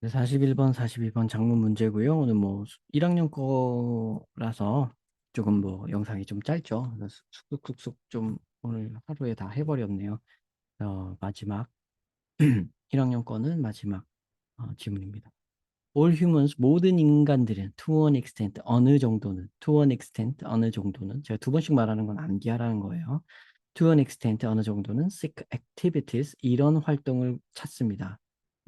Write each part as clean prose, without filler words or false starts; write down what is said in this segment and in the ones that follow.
네, 41번 장문 문제고요. 오늘 뭐 1학년 거라서 조금 뭐 영상이 좀 짧죠. 그래서 쑥쑥쑥쑥 좀 오늘 하루에 다 해버렸네요. 마지막 1학년 거는 마지막 질문입니다. All humans, 모든 인간들은 to an extent, 어느 정도는, to an extent, 어느 정도는, 제가 두 번씩 말하는 건 암기하라는 거예요. To an extent, 어느 정도는 seek activities, 이런 활동을 찾습니다.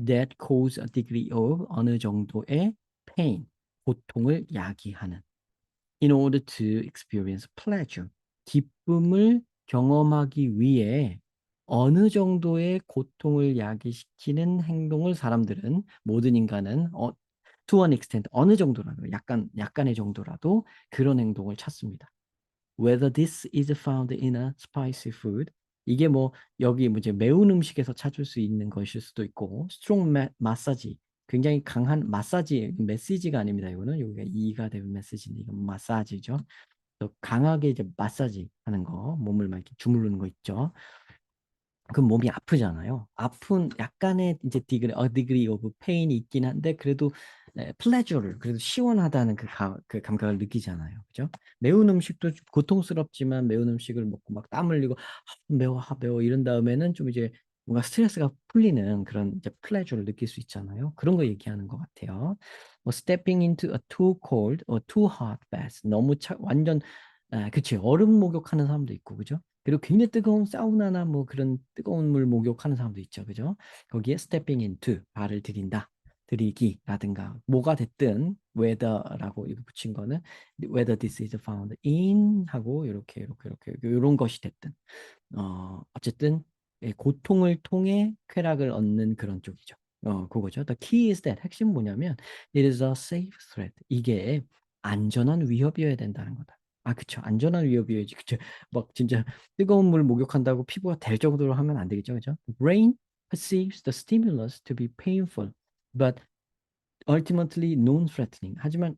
That cause a degree of, 어느 정도의 pain, 고통을 야기하는. In order to experience pleasure, 기쁨을 경험하기 위해 어느 정도의 고통을 야기시키는 행동을 사람들은, 모든 인간은 to an extent, 어느 정도라도, 약간의 정도라도 그런 행동을 찾습니다. Whether this is found in a spicy food, 이게 뭐 여기 뭐 이제 매운 음식에서 찾을 수 있는 것일 수도 있고, strong 마사지, 굉장히 강한 마사지, 메시지가 아닙니다. 이거는 여기가 이가 되는 메시지인데 이건 마사지죠. 또 강하게 이제 마사지 하는 거, 몸을 막 이렇게 주무르는 거 있죠. 그럼 몸이 아프잖아요. 아픈 약간의 이제 디그리 오브 페인이 있긴 한데 그래도 플레저를, 그래도 시원하다는 그 감각을 느끼잖아요. 그죠? 매운 음식도 고통스럽지만 매운 음식을 먹고 막 땀 흘리고 매워 매워 이런 다음에는 좀 이제 뭔가 스트레스가 풀리는 그런 이제 플레저를 느낄 수 있잖아요. 그런 거 얘기하는 것 같아요. 뭐 stepping into a too cold or too hot bath, 너무 완전 그치, 얼음 목욕하는 사람도 있고, 그죠? 그리고 굉장히 뜨거운 사우나나 뭐 그런 뜨거운 물 목욕하는 사람도 있죠. 그죠? 거기에 stepping into, 발을 들인다, 들이기라든가 뭐가 됐든 whether라고 이거 붙인 거는 whether this is found in 하고 이렇게 이런 것이 됐든 어쨌든 고통을 통해 쾌락을 얻는 그런 쪽이죠. 그거죠. The key is that, 핵심 뭐냐면 it is a safe threat. 이게 안전한 위협이어야 된다는 거다. 아, 그쵸. 안전한 위협이어야지. 그쵸. 막 진짜 뜨거운 물 목욕한다고 피부가 될 정도로 하면 안 되겠죠. 그죠? Brain perceives the stimulus to be painful, but ultimately non-threatening. 하지만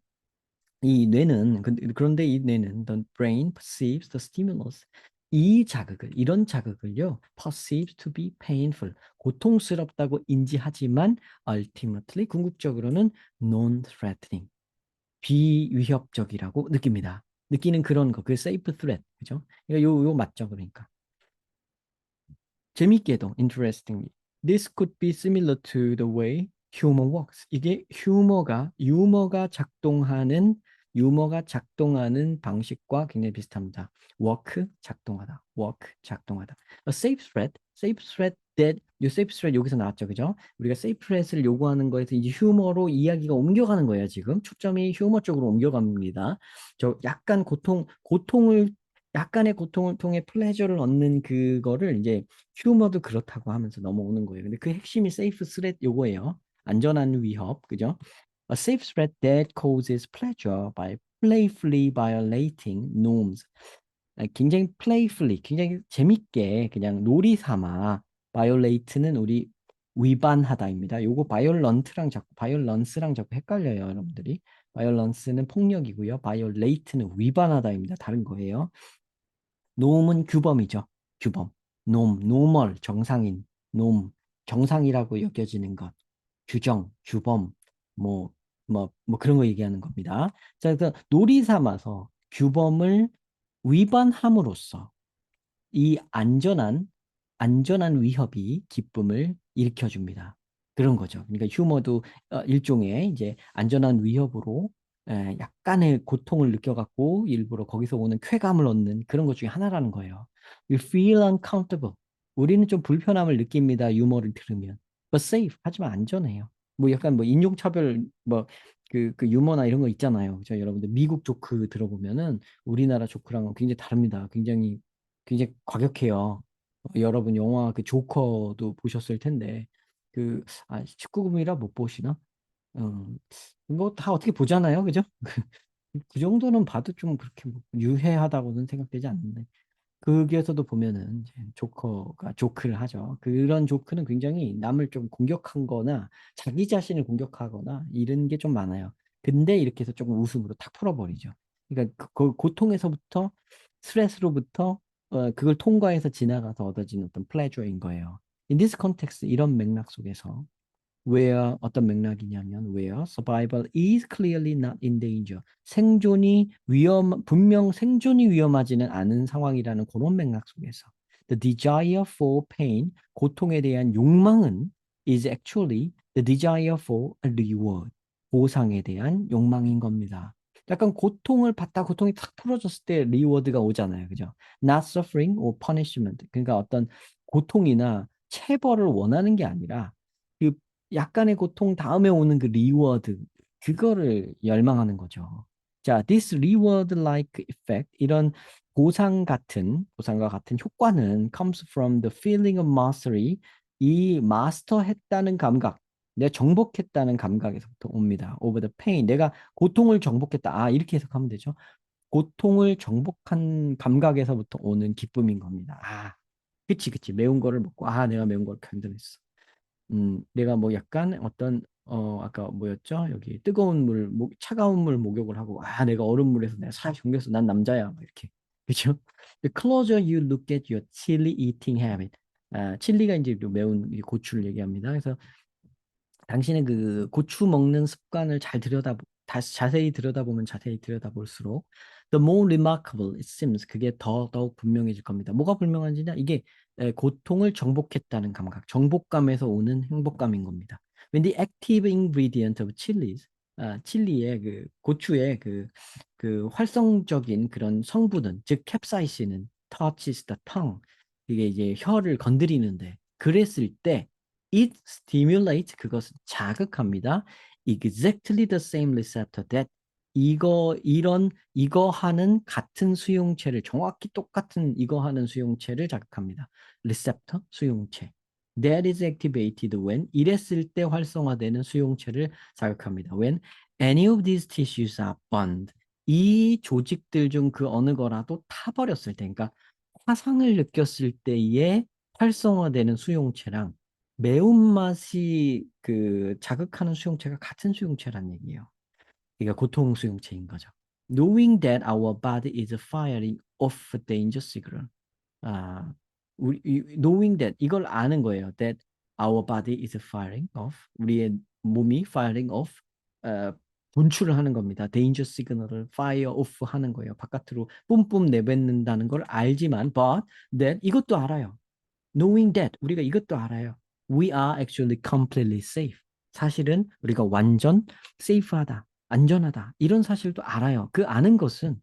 이 뇌는 그런데 이 뇌는 the brain perceives the stimulus, 이 자극을, 이런 자극을요 perceives to be painful, 고통스럽다고 인지하지만 ultimately, 궁극적으로는 non-threatening, 비위협적이라고 느낍니다. 느끼는 그런 거, 그 safe threat, 그죠? 요 맞죠? 그러니까 재밌게도 interestingly, this could be similar to the way humor works. 이게 유머가 작동하는 방식과 굉장히 비슷합니다. work 작동하다. A safe threat that, 요 safe threat 여기서 나왔죠, 그죠? 우리가 safe threat을 요구하는 거에서 이제 휴머로 이야기가 옮겨가는 거예요, 지금. 초점이 휴머 쪽으로 옮겨갑니다. 저 약간의 고통을 통해 플레저를 얻는 그거를 이제 휴머도 그렇다고 하면서 넘어오는 거예요. 근데 그 핵심이 safe threat 요거예요. 안전한 위협, 그죠? A safe threat that causes pleasure by playfully violating norms. 굉장히 playfully, 굉장히 재밌게 그냥 놀이 삼아, violate는 우리 위반하다입니다. 요거 violence랑 자꾸 헷갈려요, 여러분들이. violence는 폭력이고요. violate는 위반하다입니다. 다른 거예요. 놈은 규범이죠. 규범. 노멀, 정상인. 놈, 정상이라고 여겨지는 것. 규정, 규범, 뭐, 뭐 그런 거 얘기하는 겁니다. 자, 그래서 놀이 삼아서 규범을 위반함으로써 이 안전한 위협이 기쁨을 일으켜줍니다. 그런 거죠. 그러니까 휴머도 일종의 이제 안전한 위협으로 약간의 고통을 느껴갖고 일부러 거기서 오는 쾌감을 얻는 그런 것 중에 하나라는 거예요. You feel uncomfortable. 우리는 좀 불편함을 느낍니다. 유머를 들으면. But safe. 하지만 안전해요. 뭐 약간 뭐 인종차별 뭐 그 유머나 이런 거 있잖아요. 저 여러분들 미국 조크 들어보면은 우리나라 조크랑은 굉장히 다릅니다. 굉장히 과격해요. 여러분 영화 그 조커도 보셨을 텐데 그 19금이라 못 보시나? 뭐 다 어떻게 보잖아요, 그죠? 그 정도는 봐도 좀 그렇게 뭐 유해하다고는 생각되지 않는데 거기에서도 보면은 이제 조커가 조크를 하죠. 그런 조크는 굉장히 남을 좀 공격한 거나 자기 자신을 공격하거나 이런 게 좀 많아요. 근데 이렇게 해서 조금 웃음으로 탁 풀어버리죠. 그러니까 그 고통에서부터 스트레스로부터 그걸 통과해서 지나가서 얻어진 어떤 플레저인 거예요. In this context, 이런 맥락 속에서 where 어떤 맥락이냐면 where survival is clearly not in danger. 생존이 분명 생존이 위험하지는 않은 상황이라는 그런 맥락 속에서 the desire for pain, 고통에 대한 욕망은 is actually the desire for a reward, 보상에 대한 욕망인 겁니다. 약간 고통을 받다 고통이 탁 풀어졌을 때 리워드가 오잖아요. 그죠? Not suffering or punishment. 그러니까 어떤 고통이나 체벌을 원하는 게 아니라 그 약간의 고통 다음에 오는 그 리워드 그거를 열망하는 거죠. 자, this reward-like effect 이런 보상과 같은 효과는 comes from the feeling of mastery 이 마스터했다는 감각, 내가 정복했다는 감각에서부터 옵니다. over the pain 내가 고통을 정복했다. 아, 이렇게 해석하면 되죠. 고통을 정복한 감각에서부터 오는 기쁨인 겁니다. 아, 그치. 매운 거를 먹고 아, 내가 매운 걸 견뎌냈어. 내가 뭐 약간 어떤 아까 뭐였죠? 여기 뜨거운 물, 차가운 물 목욕을 하고 아 내가 얼음물에서 내가 살 견뎌서 난 남자야 막 이렇게 그죠? The closer you look at your chili eating habit, 아 칠리가 이제 매운 이 고추를 얘기합니다. 그래서 당신의 그 고추 먹는 습관을 잘 다시 자세히 들여다보면 자세히 들여다볼수록 the more remarkable it seems 그게 더더욱 분명해질 겁니다. 뭐가 분명한지냐? 이게 고통을 정복했다는 감각, 정복감에서 오는 행복감인 겁니다. When the active ingredient of chilies, 칠리의 그 고추의 그 활성적인 그런 성분은 즉 캡사이신은 touches the tongue 이게 이제 혀를 건드리는데 그랬을 때 it stimulates 그것은 자극합니다. Exactly the same receptor that 이거 하는 같은 수용체를 정확히 똑같은 이거 하는 수용체를 자극합니다. receptor 수용체. That is activated when 이랬을 때 활성화되는 수용체를 자극합니다. When any of these tissues are burned 이 조직들 중 그 어느 거라도 타버렸을 때, 그러니까 화상을 느꼈을 때에 활성화되는 수용체랑 매운맛이 그 자극하는 수용체가 같은 수용체란 얘기예요. 그러니까 고통 수용체인 거죠. Knowing that our body is firing off danger signal. 아, knowing that 이걸 아는 거예요. That our body is firing off. 우리의 몸이 firing off. 어, 분출을 하는 겁니다. danger signal을 fire off 하는 거예요. 바깥으로 뿜뿜 내뱉는다는 걸 알지만, but that 이것도 알아요. Knowing that 우리가 이것도 알아요. We are actually completely safe. 사실은 우리가 완전 safe하다, 안전하다 이런 사실도 알아요. 그 아는 것은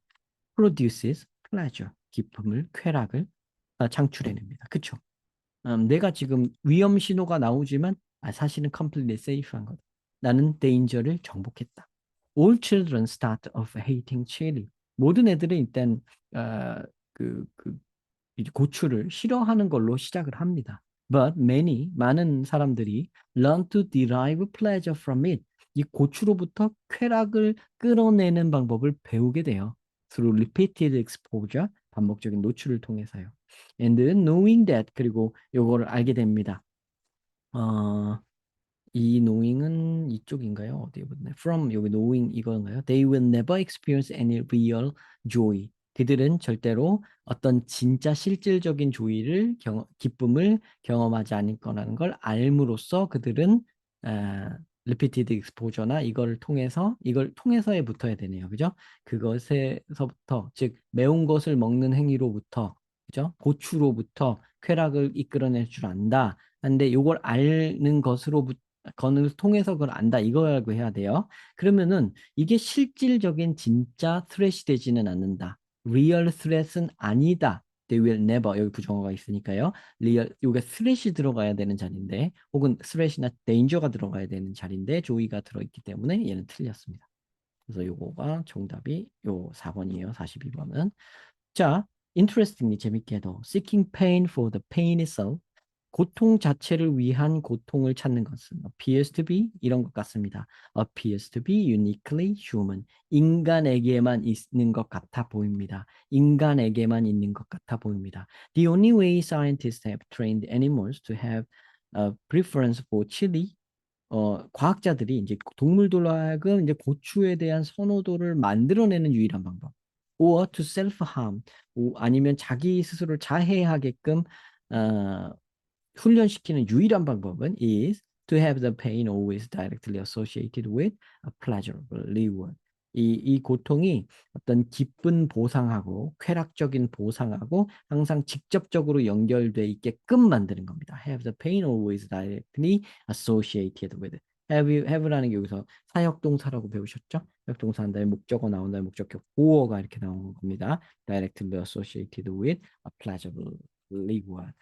produces pleasure, 기쁨을, 쾌락을 창출해냅니다. 그렇죠? 내가 지금 위험 신호가 나오지만 사실은 completely safe한 거다. 나는 danger를 정복했다. All children start off hating chili. 모든 애들은 일단 어, 그 이제 고추를 싫어하는 걸로 시작을 합니다. But 많은 사람들이 learn to derive pleasure from it. 이 고추로부터 쾌락을 끌어내는 방법을 배우게 돼요. Through repeated exposure, 반복적인 노출을 통해서요. And knowing that, 그리고 요거를 알게 됩니다. 어, 이 knowing은 이쪽인가요? 어디에 붙네? From 여기 knowing 이건가요? They will never experience any real joy. 그들은 절대로 어떤 진짜 실질적인 기쁨을 경험하지 않을 거라는 걸 알므로써 그들은 repeated exposure나 이걸 통해서에 붙어야 되네요. 그죠? 그것에서부터 즉 매운 것을 먹는 행위로부터 그죠? 고추로부터 쾌락을 이끌어낼 줄 안다. 근데 이걸 아는 것으로부터 건을 통해서 그걸 안다 이거라고 해야 돼요. 그러면은 이게 실질적인 진짜 threat이 되지는 않는다. real threat은 아니다. They will never 여기 부정어가 있으니까요. real 요게 threat이 들어가야 되는 자리인데 혹은 threat이나 danger가 들어가야 되는 자리인데 조이가 들어있기 때문에 얘는 틀렸습니다. 그래서 요거가 정답이 요 4번이에요. 42번은. 자, interestingly 재밌게도 seeking pain for the pain itself 고통 자체를 위한 고통을 찾는 것은 appears to be 이런 것 같습니다. appears to be uniquely human. 인간에게만 있는 것 같아 보입니다. 인간에게만 있는 것 같아 보입니다. The only way scientists have trained animals to have a preference for chili 과학자들이 이제 동물들로 하여금 이제 고추에 대한 선호도를 만들어내는 유일한 방법. or to self-harm, 아니면 자기 스스로를 자해하게끔 어, 훈련시키는 유일한 방법은 is To have the pain always directly associated with a pleasurable reward. 이 고통이 어떤 기쁜 보상하고 쾌락적인 보상하고 항상 직접적으로 연결돼 있게끔 만드는 겁니다. Have the pain always directly associated with. have라는 게 여기서 사역동사라고 배우셨죠? 사역동사 한 다음에 목적어 나온 다음에 목적격 보어가 이렇게 나오는 겁니다. Directly associated with a pleasurable reward.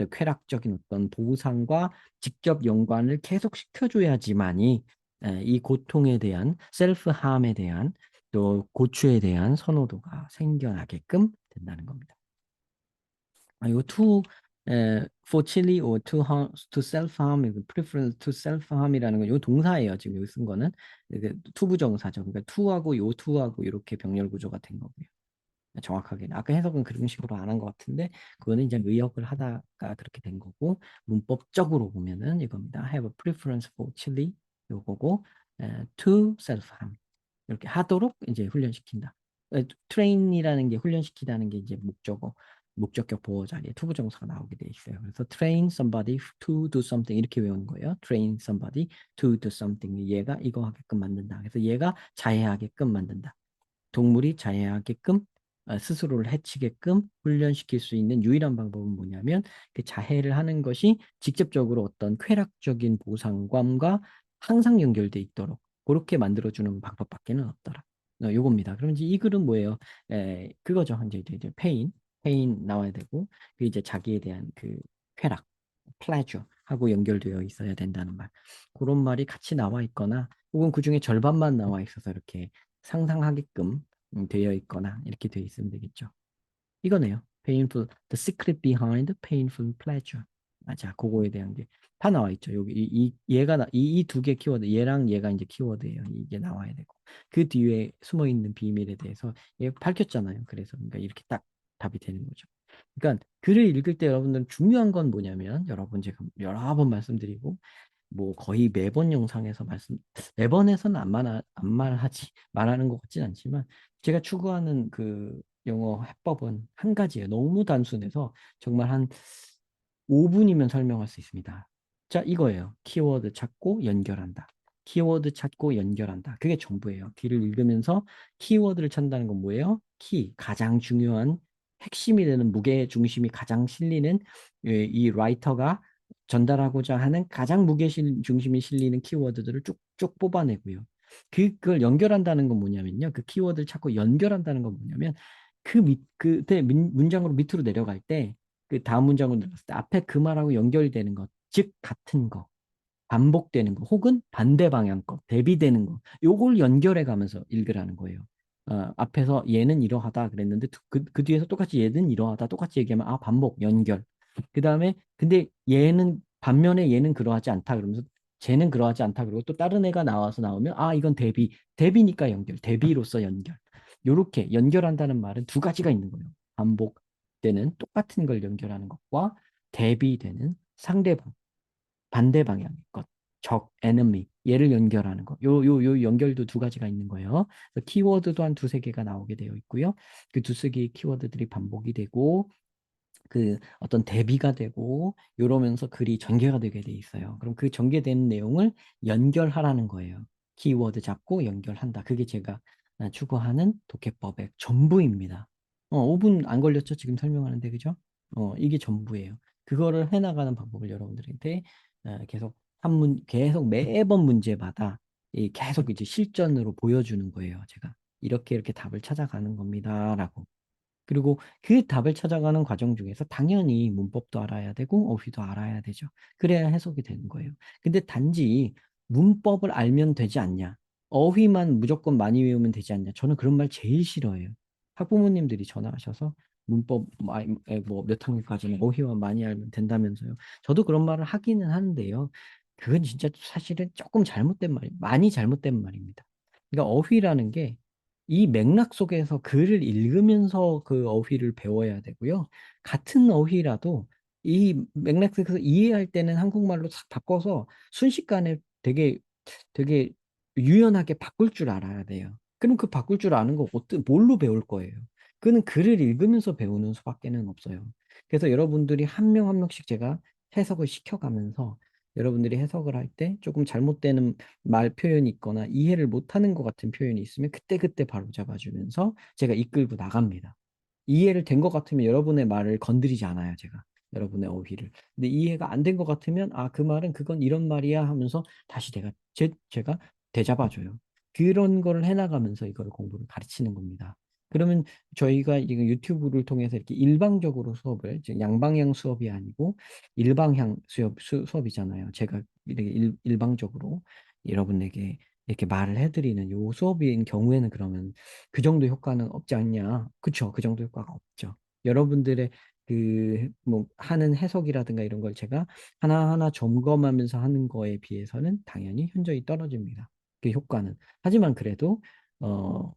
쾌락적인 어떤 보상과 직접 연관을 계속 시켜줘야지만이 이 고통에 대한 셀프함에 대한 또 고추에 대한 선호도가 생겨나게끔 된다는 겁니다. 이거 for chili or to self-harm, preference to self-harm이라는 건 이거 동사예요. 지금 여기 쓴 거는 투부정사죠. 그러니까 to하고 요 to하고 이렇게 병렬 구조가 된 거고요. 정확하게는 아까 해석은 그런 식으로 안 한 것 같은데 그거는 이제 의역을 하다가 그렇게 된 거고 문법적으로 보면은 이겁니다. Have a preference for chili 요거고 to self-harm 이렇게 하도록 이제 훈련시킨다. train이라는 게 훈련시키다는 게 이제 목적격 보호 자리에 투부정사가 나오게 돼 있어요. 그래서 train somebody to do something 이렇게 외우는 거예요. train somebody to do something. 얘가 이거 하게끔 만든다. 그래서 얘가 자해하게끔 만든다. 동물이 자해하게끔 스스로를 해치게끔 훈련시킬 수 있는 유일한 방법은 뭐냐면 그 자해를 하는 것이 직접적으로 어떤 쾌락적인 보상감과 항상 연결돼 있도록 그렇게 만들어주는 방법밖에는 없더라. 요겁니다. 그럼 이제 이 글은 뭐예요? 그거죠. 이제 페인 나와야 되고 그 이제 자기에 대한 그 쾌락, pleasure 하고 연결되어 있어야 된다는 말. 그런 말이 같이 나와 있거나 혹은 그 중에 절반만 나와 있어서 이렇게 상상하게끔 되어 있거나 이렇게 되어 있으면 되겠죠. 이거네요. painful, the secret behind painful pleasure. 자, 그거에 대한 게 다 나와 있죠. 여기 얘가 이 두 개 키워드, 얘랑 얘가 이제 키워드예요. 이게 나와야 되고 그 뒤에 숨어 있는 비밀에 대해서 얘 밝혔잖아요. 그래서 그러니까 이렇게 딱 답이 되는 거죠. 그러니까 글을 읽을 때 여러분들 중요한 건 뭐냐면 여러분 제가 여러 번 말씀드리고 뭐 거의 매번 영상에서 매번에서는 안 말하지 말하는 것 같진 않지만 제가 추구하는 그 영어 해법은 한 가지예요. 너무 단순해서 정말 한 5분이면 설명할 수 있습니다. 자, 이거예요. 키워드 찾고 연결한다. 키워드 찾고 연결한다. 그게 전부예요. 길을 읽으면서 키워드를 찾는다는 건 뭐예요? 가장 중요한 핵심이 되는 무게 중심이 가장 실리는 이 라이터가 전달하고자 하는 가장 무게 중심이 실리는 키워드들을 쭉쭉 뽑아내고요. 그걸 연결한다는 건 뭐냐면요. 그 키워드를 찾고 연결한다는 건 뭐냐면 그때 문장으로 밑으로 내려갈 때 그 다음 문장으로 내려갔을 때 앞에 그 말하고 연결되는 것, 즉 같은 거, 반복되는 거, 혹은 반대 방향 거, 대비되는 거, 요걸 연결해 가면서 읽으라는 거예요. 앞에서 얘는 이러하다 그랬는데 그 뒤에서 똑같이 얘는 이러하다 똑같이 얘기하면 반복, 연결. 그 다음에 근데 얘는 반면에 얘는 그러하지 않다 그러면서 쟤는 그러하지 않다 그러고 또 다른 애가 나오면 이건 대비니까 연결, 대비로서 연결. 요렇게 연결한다는 말은 두 가지가 있는 거예요. 반복되는 똑같은 걸 연결하는 것과 대비되는 상대방, 반대 방향의 것, enemy, 얘를 연결하는 것. 요 연결도 두 가지가 있는 거예요. 키워드도 한 두세 개가 나오게 되어 있고요. 그 두세 개의 키워드들이 반복이 되고 그 어떤 대비가 되고 이러면서 글이 전개가 되게 돼 있어요. 그럼 그 전개된 내용을 연결하라는 거예요. 키워드 잡고 연결한다. 그게 제가 추구하는 독해법의 전부입니다. 5분 안 걸렸죠? 지금 설명하는데 그죠? 이게 전부예요. 그거를 해나가는 방법을 여러분들한테 계속 매번 문제마다 계속 이제 실전으로 보여주는 거예요. 제가 이렇게 답을 찾아가는 겁니다라고. 그리고 그 답을 찾아가는 과정 중에서 당연히 문법도 알아야 되고 어휘도 알아야 되죠. 그래야 해석이 되는 거예요. 근데 단지 문법을 알면 되지 않냐? 어휘만 무조건 많이 외우면 되지 않냐? 저는 그런 말 제일 싫어해요. 학부모님들이 전화하셔서 문법 뭐몇 학년까지는 어휘만 많이 알면 된다면서요. 저도 그런 말을 하기는 하는데요. 그건 진짜 사실은 조금 잘못된 말이에요. 많이 잘못된 말입니다. 그러니까 어휘라는 게 이 맥락 속에서 글을 읽으면서 그 어휘를 배워야 되고요. 같은 어휘라도 이 맥락 속에서 이해할 때는 한국말로 싹 바꿔서 순식간에 되게 유연하게 바꿀 줄 알아야 돼요. 그럼 그 바꿀 줄 아는 거 뭘로 배울 거예요? 그는 글을 읽으면서 배우는 수밖에는 없어요. 그래서 여러분들이 한 명 한 명씩 제가 해석을 시켜가면서 여러분들이 해석을 할 때 조금 잘못되는 말 표현이 있거나 이해를 못하는 것 같은 표현이 있으면 그때그때 바로 잡아주면서 제가 이끌고 나갑니다. 이해를 된 것 같으면 여러분의 말을 건드리지 않아요, 제가. 여러분의 어휘를. 근데 이해가 안 된 것 같으면, 아, 그 말은 그건 이런 말이야 하면서 다시 제가 되잡아줘요. 그런 거를 해나가면서 이거를 공부를 가르치는 겁니다. 그러면 저희가 지금 유튜브를 통해서 이렇게 일방적으로 수업을, 지금 양방향 수업이 아니고 일방향 수업이잖아요. 제가 이렇게 일방적으로 여러분에게 이렇게 말을 해드리는 요 수업인 경우에는 그러면 그 정도 효과는 없지 않냐? 그쵸? 그 정도 효과가 없죠. 여러분들의 그 뭐 하는 해석이라든가 이런 걸 제가 하나하나 점검하면서 하는 거에 비해서는 당연히 현저히 떨어집니다. 그 효과는. 하지만 어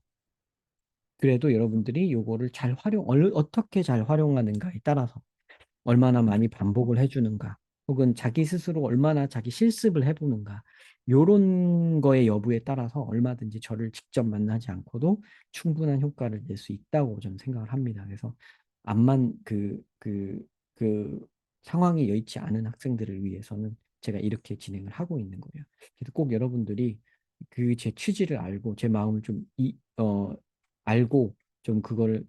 그래도 여러분들이 요거를 어떻게 잘 활용하는가에 따라서 얼마나 많이 반복을 해주는가, 혹은 자기 스스로 얼마나 자기 실습을 해보는가, 요런 거의 여부에 따라서 얼마든지 저를 직접 만나지 않고도 충분한 효과를 낼 수 있다고 저는 생각을 합니다. 그래서 암만 그 상황이 여의치 않은 학생들을 위해서는 제가 이렇게 진행을 하고 있는 거예요. 그래서 꼭 여러분들이 그 제 취지를 알고 제 마음을 알고 좀 그거를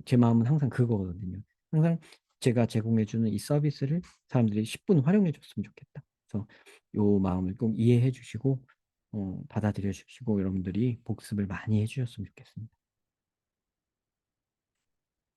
제 마음은 항상 그거거든요. 항상 제가 제공해주는 이 서비스를 사람들이 10분 활용해 줬으면 좋겠다. 그래서 요 마음을 꼭 이해해 주시고 받아들여 주시고 여러분들이 복습을 많이 해 주셨으면 좋겠습니다.